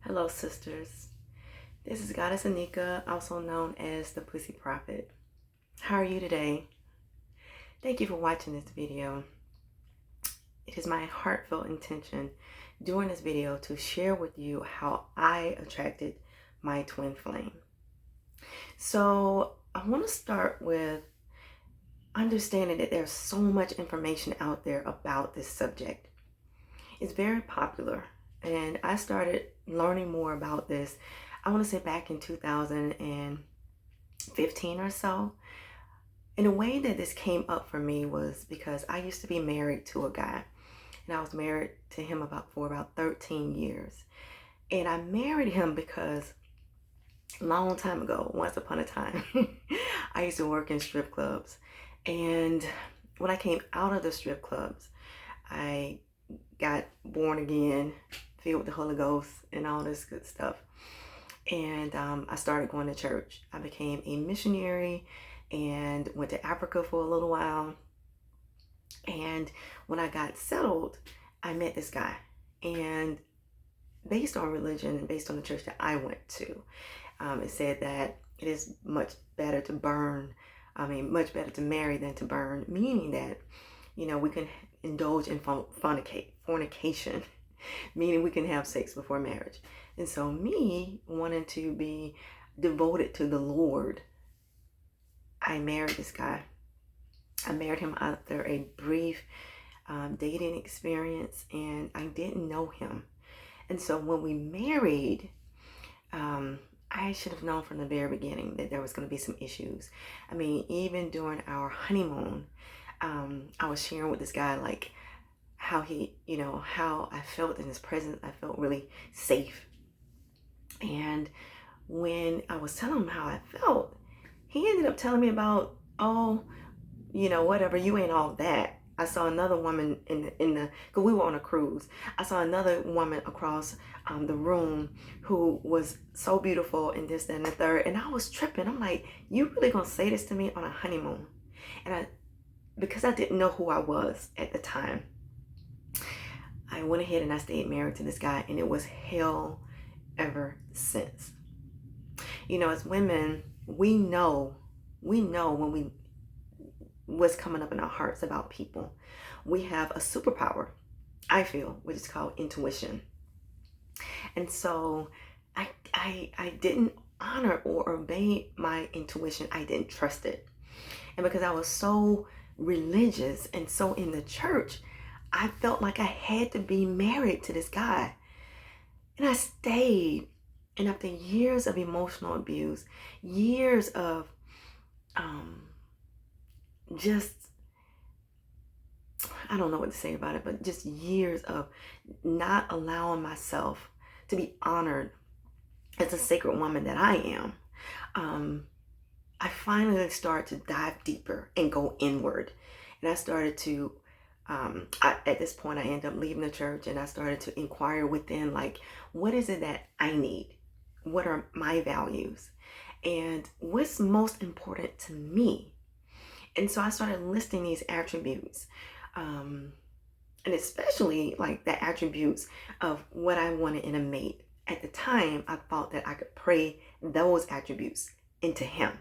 Hello, sisters. This is Goddess Anika, also known as the Pussy Prophet. How are you today? Thank you for watching this video. It is my heartfelt intention during this video to share with you how I attracted my twin flame. So I want to start with understanding that there's so much information out there about this subject. It's very popular, and I started learning more about this, I want to say back in 2015 or so. And the way that this came up for me was because I used to be married to a guy, and I was married to him for about 13 years. And I married him because a long time ago, once upon a time, I used to work in strip clubs. And when I came out of the strip clubs, I got born again, filled with the Holy Ghost and all this good stuff. And I started going to church. I became a missionary and went to Africa for a little while. And when I got settled, I met this guy. And based on religion and based on the church that I went to, it said that it is much better to marry than to burn, meaning that, we can indulge in fornication, meaning we can have sex before marriage. And so me wanting to be devoted to the Lord, I married this guy. I married him after a brief dating experience, and I didn't know him. And so when we married, I should have known from the very beginning that there was going to be some issues. I mean, even during our honeymoon, I was sharing with this guy, like, how he, how I felt in his presence. I felt really safe. And when I was telling him how I felt, he ended up telling me about, whatever, you ain't all that. I saw another woman because we were on a cruise. I saw another woman across the room who was so beautiful and this, that, and the third. And I was tripping. I'm like, you really gonna say this to me on a honeymoon? And because I didn't know who I was at the time, I went ahead and I stayed married to this guy, and it was hell ever since. As women, we know when what's coming up in our hearts about people. We have a superpower, I feel, which is called intuition. And so I didn't honor or obey my intuition. I didn't trust it. And because I was so religious and so in the church, I felt like I had to be married to this guy. And I stayed. And after years of emotional abuse, years of I don't know what to say about it, but just years of not allowing myself to be honored as a sacred woman that I am, I finally started to dive deeper and go inward. And I started to, at this point, I ended up leaving the church, and I started to inquire within, like, what is it that I need? What are my values? And what's most important to me? And so I started listing these attributes, and especially like the attributes of what I wanted in a mate. At the time, I thought that I could pray those attributes into him.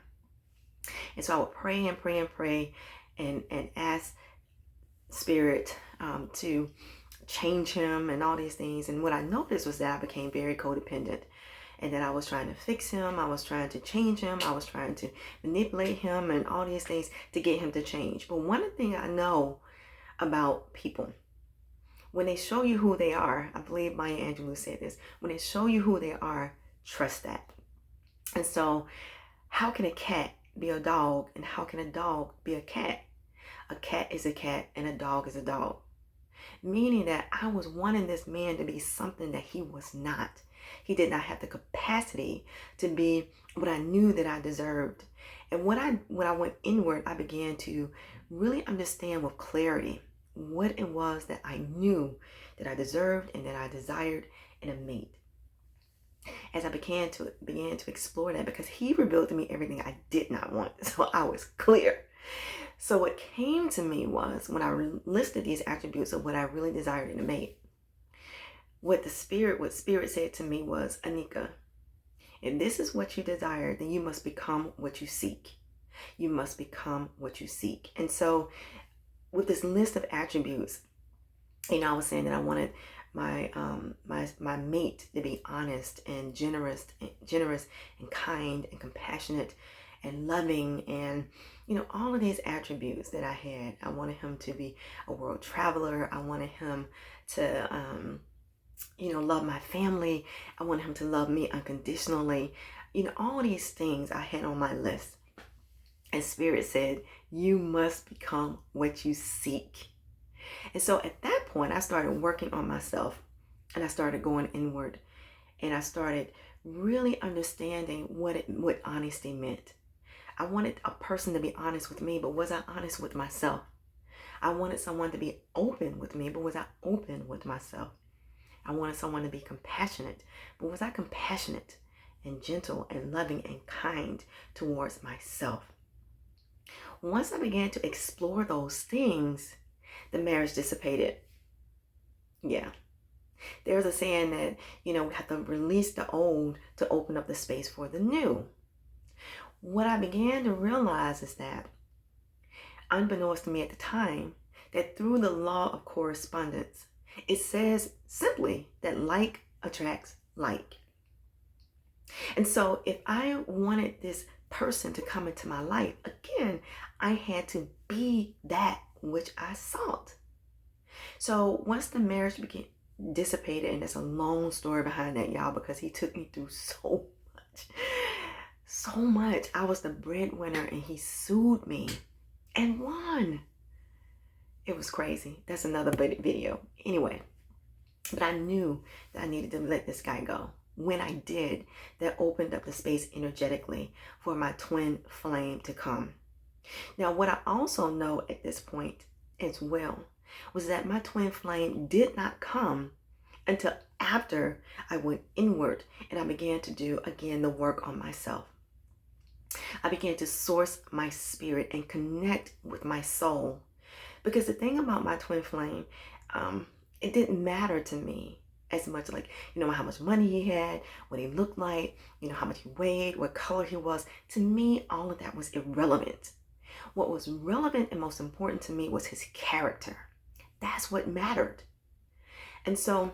And so I would pray and pray and pray and ask Spirit to change him and all these things. And what I noticed was that I became very codependent, and that I was trying to fix him. I was trying to change him. I was trying to manipulate him and all these things to get him to change. But one thing I know about people, when they show you who they are, I believe Maya Angelou said this, when they show you who they are, trust that. And so how can a cat be a dog, and how can a dog be a cat? A cat is a cat and a dog is a dog. Meaning that I was wanting this man to be something that he was not. He did not have the capacity to be what I knew that I deserved. And when I went inward, I began to really understand with clarity what it was that I knew that I deserved and that I desired in a mate. As I began to explore that, because he revealed to me everything I did not want, so I was clear. So what came to me was, when I listed these attributes of what I really desired in a mate, what Spirit said to me was, Anika, if this is what you desire, then you must become what you seek. You must become what you seek. And so with this list of attributes, I was saying that I wanted my mate to be honest and generous and kind and compassionate and loving, and all of these attributes that I had. I wanted him to be a world traveler. I wanted him to love my family. I wanted him to love me unconditionally. All these things I had on my list. And Spirit said, you must become what you seek. And so at that point, I started working on myself, and I started going inward, and I started really understanding what honesty meant. I wanted a person to be honest with me, but was I honest with myself? I wanted someone to be open with me, but was I open with myself? I wanted someone to be compassionate, but was I compassionate and gentle and loving and kind towards myself? Once I began to explore those things, the marriage dissipated. Yeah. There's a saying that, we have to release the old to open up the space for the new. What I began to realize is that, unbeknownst to me at the time, that through the law of correspondence, it says simply that like attracts like. And so if I wanted this person to come into my life, again, I had to be that which I sought. So once the marriage dissipated, and there's a long story behind that, y'all, because he took me through so much. I was the breadwinner, and he sued me and won. It was crazy. That's another video. Anyway, but I knew that I needed to let this guy go. When I did, that opened up the space energetically for my twin flame to come. Now, what I also know at this point as well was that my twin flame did not come until after I went inward and I began to do, again, the work on myself. I began to source my spirit and connect with my soul. Because the thing about my twin flame, it didn't matter to me as much, like, how much money he had, what he looked like, how much he weighed, what color he was. To me, all of that was irrelevant. What was relevant and most important to me was his character. That's what mattered. And so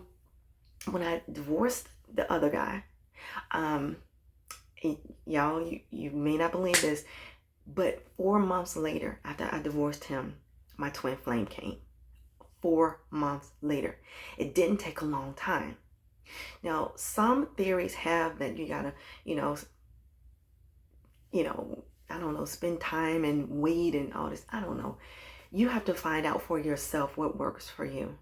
when I divorced the other guy, y'all, you may not believe this, but 4 months later, after I divorced him, my twin flame came. 4 months later. It didn't take a long time. Now, some theories have that you gotta, I don't know, spend time and wait and all this. I don't know. You have to find out for yourself what works for you.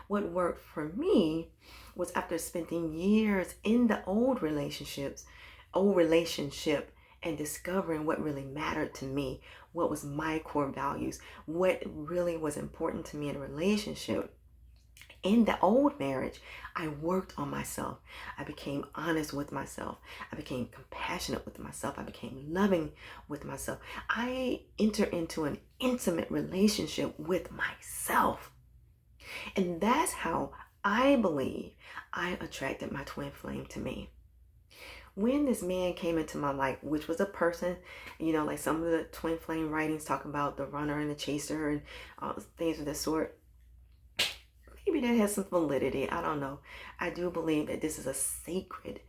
What worked for me was, after spending years in the old relationship, and discovering what really mattered to me, what was my core values, what really was important to me in a relationship. In the old marriage, I worked on myself. I became honest with myself. I became compassionate with myself. I became loving with myself. I entered into an intimate relationship with myself. And that's how I believe I attracted my twin flame to me. When this man came into my life, which was a person, like some of the twin flame writings talk about the runner and the chaser and things of this sort, maybe that has some validity. I don't know. I do believe that this is a sacred,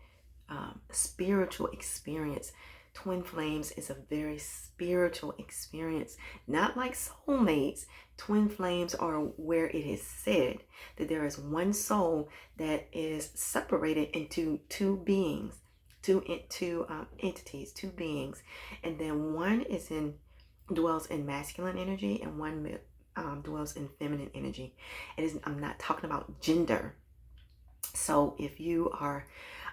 spiritual experience. Twin flames is a very spiritual experience, not like soulmates. Twin flames are where it is said that there is one soul that is separated into two beings. Two entities, two beings, and then one dwells in masculine energy, and one dwells in feminine energy. I'm not talking about gender. So if you are,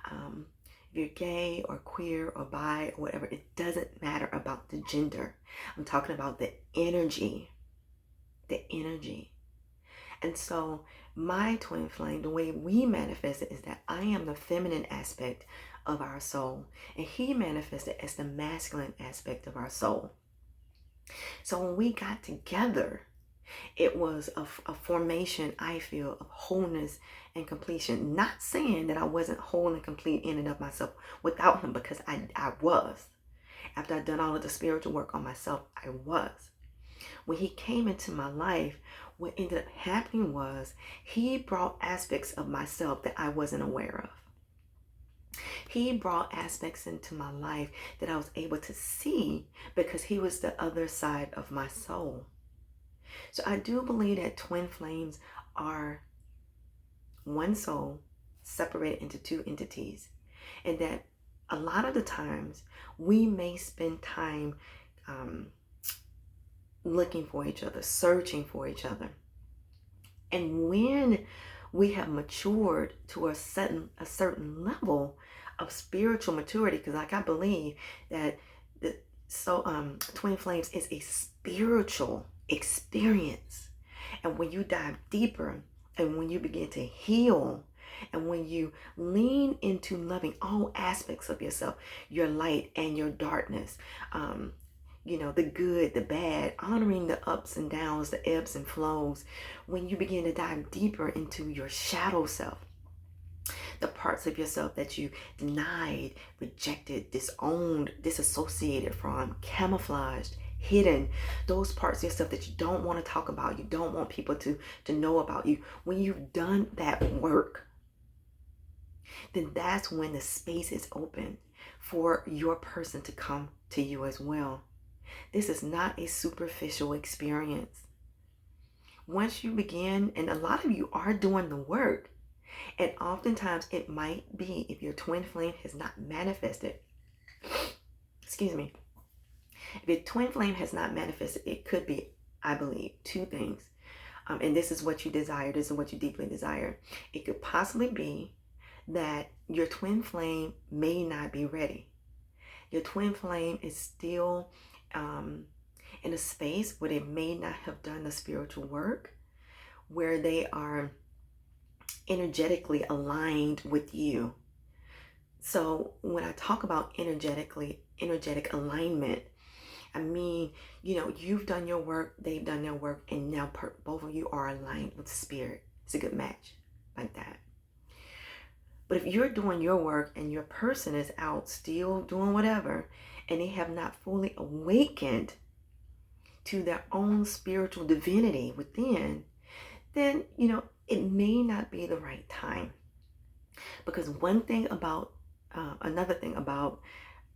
if you're gay or queer or bi or whatever, it doesn't matter about the gender. I'm talking about the energy. And so my twin flame, the way we manifest it is that I am the feminine aspect of our soul, and he manifested as the masculine aspect of our soul. So when we got together, It was a formation, I feel, of wholeness and completion. Not saying that I wasn't whole and complete in and of myself without him, because I was. After I'd done all of the spiritual work on myself, I was. When he came into my life, what ended up happening was he brought aspects of myself that I wasn't aware of. He brought aspects into my life that I was able to see because he was the other side of my soul. So I do believe that twin flames are one soul separated into two entities, and that a lot of the times we may spend time looking for each other, searching for each other. And when we have matured to a certain level of spiritual maturity, because like I believe that twin flames is a spiritual experience. And when you dive deeper, and when you begin to heal, and when you lean into loving all aspects of yourself, your light and your darkness, the good, the bad, honoring the ups and downs, the ebbs and flows, when you begin to dive deeper into your shadow self, the parts of yourself that you denied, rejected, disowned, disassociated from, camouflaged, hidden, those parts of yourself that you don't want to talk about, you don't want people to know about you. When you've done that work, then that's when the space is open for your person to come to you as well. This is not a superficial experience. Once you begin, and a lot of you are doing the work, and oftentimes it might be, if your twin flame has not manifested, excuse me, if your twin flame has not manifested, it could be, I believe, two things. And this is what you desire. This is what you deeply desire. It could possibly be that your twin flame may not be ready. Your twin flame is still in a space where they may not have done the spiritual work, where they are energetically aligned with you. So when I talk about energetic alignment, I mean, you've done your work, they've done their work, and now both of you are aligned with spirit. It's a good match like that. But if you're doing your work and your person is out still doing whatever, and they have not fully awakened to their own spiritual divinity within, then, it may not be the right time. Because another thing about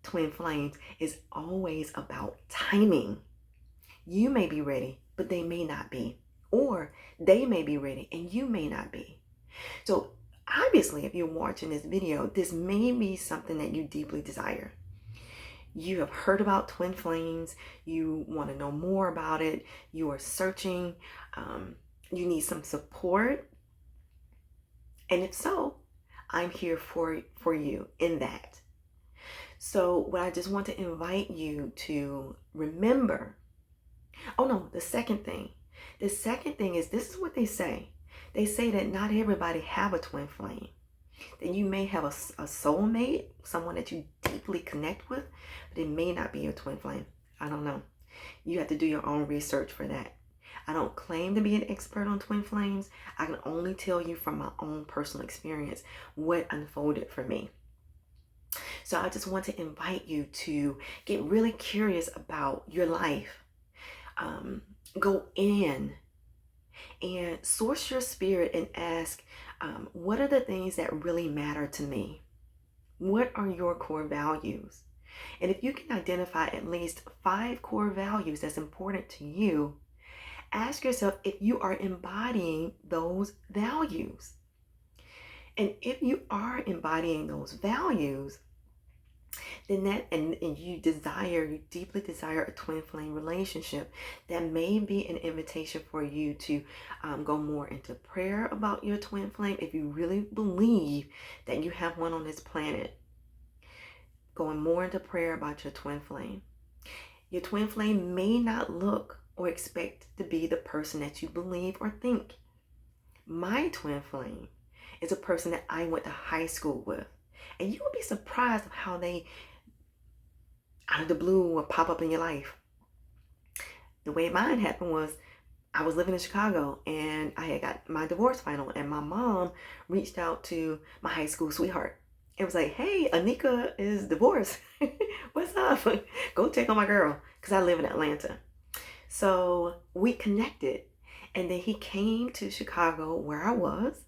twin flames is always about timing. You may be ready, but they may not be. Or they may be ready and you may not be. So obviously, if you're watching this video, this may be something that you deeply desire. You have heard about twin flames. You want to know more about it. You are searching. You need some support. And if so, I'm here for you in that. So what I just want to invite you to remember. Oh no, the second thing. The second thing is, this is what they say. They say that not everybody have a twin flame. That you may have a soulmate, someone that you deeply connect with, but it may not be your twin flame. I don't know. You have to do your own research for that. I don't claim to be an expert on twin flames. I can only tell you from my own personal experience what unfolded for me. So I just want to invite you to get really curious about your life. Go in and source your spirit and ask, what are the things that really matter to me? What are your core values? And if you can identify at least 5 core values that's important to you, ask yourself if you are embodying those values. And if you are embodying those values, then you deeply desire a twin flame relationship, that may be an invitation for you to go more into prayer about your twin flame. If you really believe that you have one on this planet, going more into prayer about your twin flame. Your twin flame may not look or expect to be the person that you believe or think. My twin flame is a person that I went to high school with. And you will be surprised of how they, out of the blue, will pop up in your life. The way mine happened was, I was living in Chicago and I had got my divorce final, and my mom reached out to my high school sweetheart. It was like, hey, Anika is divorced. What's up? Go check on my girl, because I live in Atlanta. So we connected, and then he came to Chicago where I was,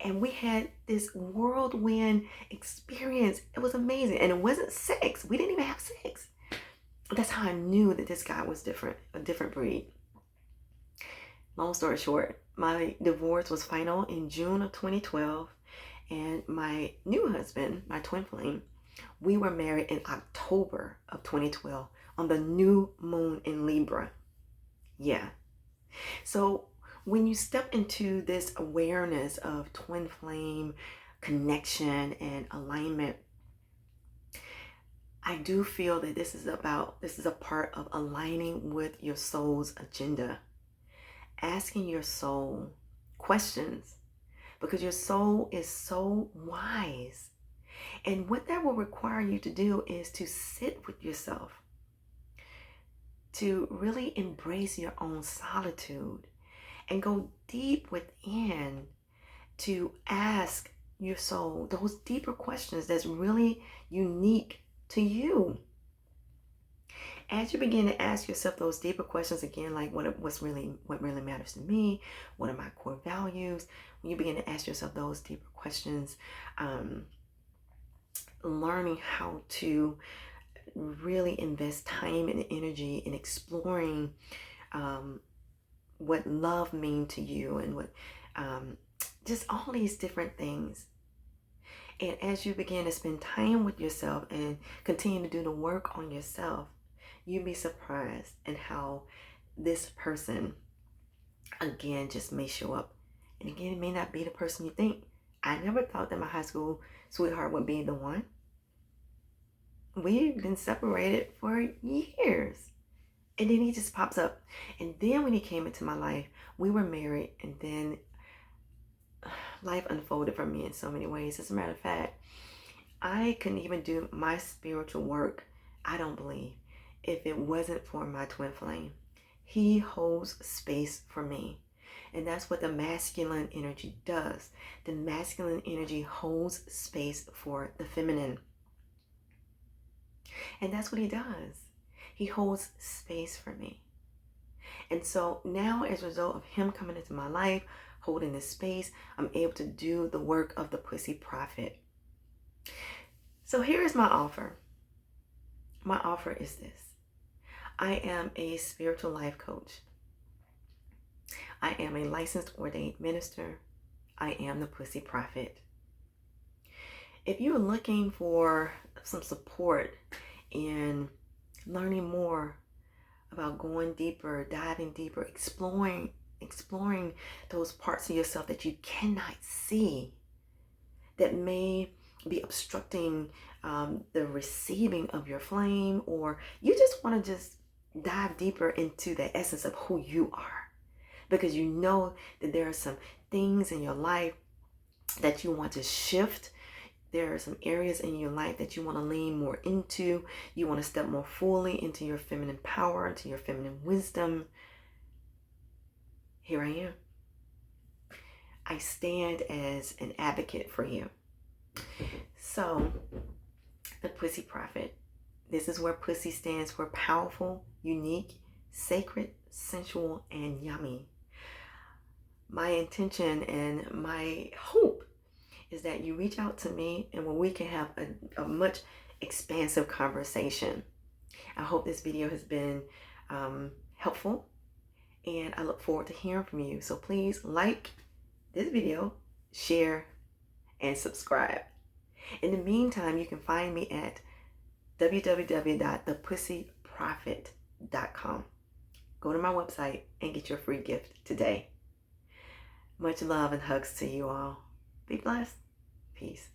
and we had this whirlwind experience. It was amazing. And it wasn't sex. We didn't even have sex. That's how I knew that this guy was different, a different breed. Long story short, my divorce was final in June of 2012, and my new husband, my twin flame, we were married in October of 2012 on the new moon in Libra. Yeah. So when you step into this awareness of twin flame connection and alignment, I do feel that this is a part of aligning with your soul's agenda. Asking your soul questions, because your soul is so wise. And what that will require you to do is to sit with yourself, to really embrace your own solitude and go deep within to ask your soul those deeper questions that's really unique to you. As you begin to ask yourself those deeper questions again, like what really matters to me, what are my core values, when you begin to ask yourself those deeper questions, learning how to really invest time and energy in exploring what love means to you, and what just all these different things. And as you begin to spend time with yourself and continue to do the work on yourself, you'd be surprised at how this person, again, just may show up. And again, it may not be the person you think. I never thought that my high school sweetheart would be the one. We've been separated for years. And then he just pops up. And then when he came into my life, we were married, and then life unfolded for me in so many ways. As a matter of fact, I couldn't even do my spiritual work, I don't believe, if it wasn't for my twin flame. He holds space for me. And that's what the masculine energy does. The masculine energy holds space for the feminine. And that's what he does. He holds space for me. And so now, as a result of him coming into my life, holding this space, I'm able to do the work of the Pussy Prophet. So here is my offer. My offer is this. I am a spiritual life coach. I am a licensed ordained minister. I am the Pussy Prophet. If you're looking for some support in learning more about going deeper, diving deeper, exploring those parts of yourself that you cannot see, that may be obstructing the receiving of your flame, or you just want to just dive deeper into the essence of who you are, because you know that there are some things in your life that you want to shift. There are some areas in your life that you want to lean more into. You want to step more fully into your feminine power, into your feminine wisdom. Here I am. I stand as an advocate for you. So, the Pussy Prophet. This is where pussy stands for powerful, unique, sacred, sensual, and yummy. My intention and my hope is that you reach out to me, and where we can have a much expansive conversation. I hope this video has been helpful, and I look forward to hearing from you. So please like this video, share, and subscribe. In the meantime, you can find me at www.thepussyprophet.com. Go to my website and get your free gift today. Much love and hugs to you all. Be blessed. Peace.